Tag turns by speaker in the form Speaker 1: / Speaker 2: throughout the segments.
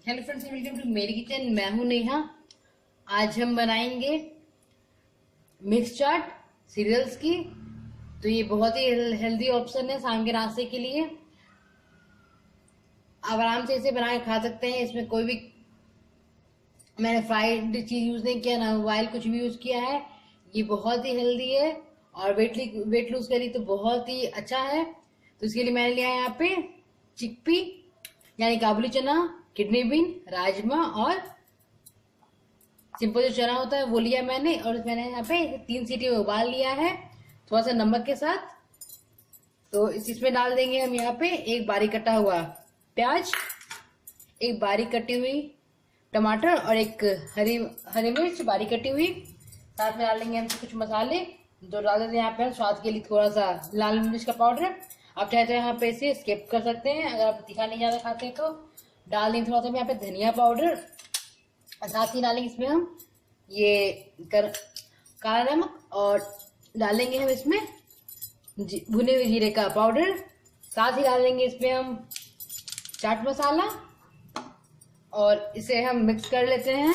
Speaker 1: Hello friends, welcome to मेरी kitchen. मैं हूं नेहा। आज हम बनाएंगे मिक्स चाट सीरियल्स की। तो ये बहुत ही हेल्दी ऑप्शन है शाम के नाश्ते के लिए। आप आराम से इसे बना के खा सकते हैं। इसमें कोई भी मैंने फ्राइड चीज यूज नहीं किया, ना ऑयल कुछ भी यूज किया है। ये बहुत ही हेल्दी है और वेट लूज के लिए तो बहुत ही अच्छा है। तो इसके लिए मैंने लिया है यहाँ पे चिकपी यानी काबुली चना, किडनी बीन, राजमा और सिंपल जो चना होता है वो लिया मैंने। और मैंने यहाँ पे 3 सीटी में उबाल लिया है थोड़ा सा नमक के साथ। तो इसमें डाल देंगे हम यहाँ पे एक बारीक कटा हुआ प्याज, एक बारीक कटी हुई टमाटर और एक हरी मिर्च बारीक कटी हुई। साथ में डालेंगे हम कुछ मसाले जो डाल देते हैं यहाँ पे स्वाद के लिए। थोड़ा सा लाल मिर्च का पाउडर, आप चाहे तो यहाँ पे इसे स्किप कर सकते हैं अगर आप तीखा नहीं ज्यादा खाते हैं। तो डाल देंगे थोड़ा सा यहाँ पे धनिया पाउडर और साथ ही डालेंगे इसमें हम ये काला नमक और डालेंगे हम इसमें भुने हुए जीरे का पाउडर। साथ ही डालेंगे इसमें हम चाट मसाला और इसे हम मिक्स कर लेते हैं।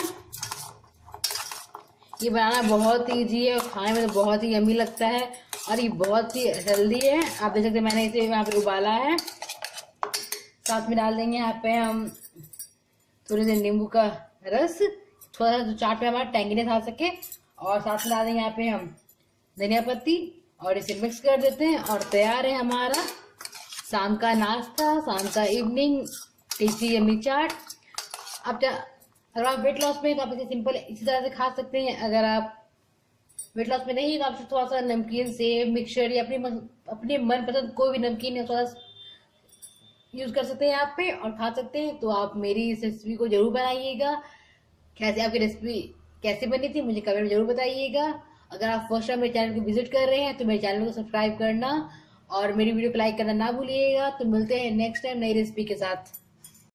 Speaker 1: ये बनाना बहुत ही ईजी है और खाने में तो बहुत ही यम्मी लगता है और ये बहुत ही हेल्दी है। आप देख सकते हैं मैंने इसे यहाँ पे उबाला है। साथ में डाल देंगे यहाँ पे हम थोड़े से नींबू का रस, थोड़ा सा जो चाट में हमारा टेंगीनेस आ सके। और साथ में डाल देंगे यहाँ पे हम धनिया पत्ती और इसे मिक्स कर देते हैं। और तैयार है हमारा शाम का नाश्ता, शाम का इवनिंग टेस्टी यम्मी चाट। अगर आप वेट लॉस में तो आप इसे सिंपल इसी तरह से खा सकते हैं। अगर आप वेट लॉस में नहीं तो आप थोड़ा सा नमकीन से मिक्सचर या अपने मनपसंद कोई भी नमकीन या थोड़ा यूज कर सकते हैं यहाँ पे और खा सकते हैं। तो आप मेरी इस रेसिपी को जरूर बनाइएगा। कैसे आपकी रेसिपी कैसे बनी थी मुझे कमेंट में जरूर बताइएगा। अगर आप फर्स्ट टाइम मेरे चैनल को विजिट कर रहे हैं तो मेरे चैनल को सब्सक्राइब करना और मेरी वीडियो को लाइक करना ना भूलिएगा। तो मिलते हैं नेक्स्ट टाइम नई रेसिपी के साथ।